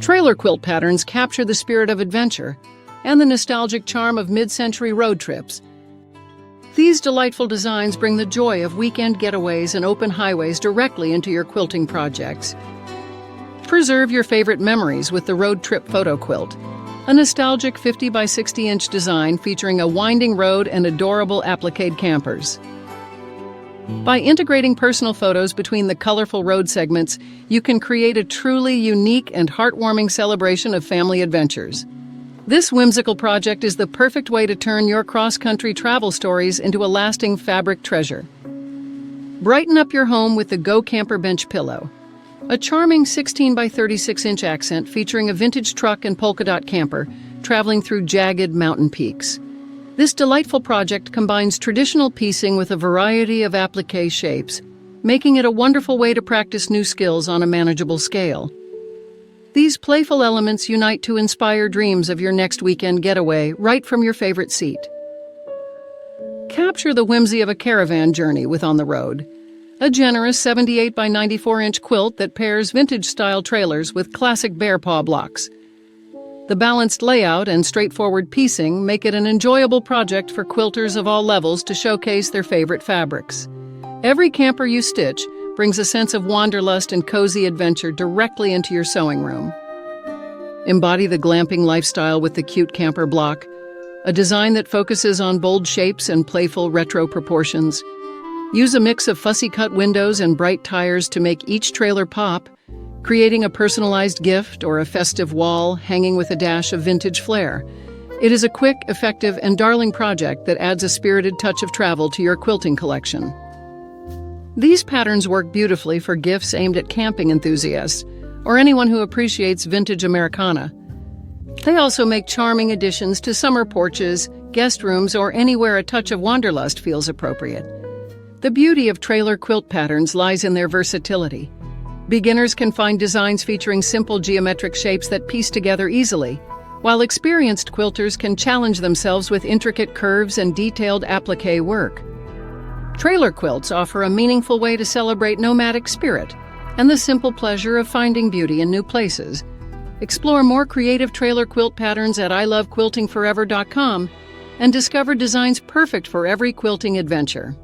Trailer quilt patterns capture the spirit of adventure and the nostalgic charm of mid-century road trips. These delightful designs bring the joy of weekend getaways and open highways directly into your quilting projects. Preserve your favorite memories with the Road Trip Photo Quilt, a nostalgic 50 by 60-inch design featuring a winding road and adorable appliqué campers. By integrating personal photos between the colorful road segments, you can create a truly unique and heartwarming celebration of family adventures. This whimsical project is the perfect way to turn your cross-country travel stories into a lasting fabric treasure. Brighten up your home with the Go Camper Bench Pillow, a charming 16 by 36-inch accent featuring a vintage truck and polka dot camper traveling through jagged mountain peaks. This delightful project combines traditional piecing with a variety of appliqué shapes, making it a wonderful way to practice new skills on a manageable scale. These playful elements unite to inspire dreams of your next weekend getaway right from your favorite seat. Capture the whimsy of a caravan journey with On the Road, a generous 78 by 94-inch quilt that pairs vintage-style trailers with classic bear paw blocks. The balanced layout and straightforward piecing make it an enjoyable project for quilters of all levels to showcase their favorite fabrics. Every camper you stitch brings a sense of wanderlust and cozy adventure directly into your sewing room. Embody the glamping lifestyle with the cute camper block, a design that focuses on bold shapes and playful retro proportions. Use a mix of fussy-cut windows and bright tires to make each trailer pop, creating a personalized gift or a festive wall hanging with a dash of vintage flair. It is a quick, effective, and darling project that adds a spirited touch of travel to your quilting collection. These patterns work beautifully for gifts aimed at camping enthusiasts or anyone who appreciates vintage Americana. They also make charming additions to summer porches, guest rooms, or anywhere a touch of wanderlust feels appropriate. The beauty of trailer quilt patterns lies in their versatility. Beginners can find designs featuring simple geometric shapes that piece together easily, while experienced quilters can challenge themselves with intricate curves and detailed appliqué work. Trailer quilts offer a meaningful way to celebrate nomadic spirit and the simple pleasure of finding beauty in new places. Explore more creative trailer quilt patterns at ilovequiltingforever.com and discover designs perfect for every quilting adventure.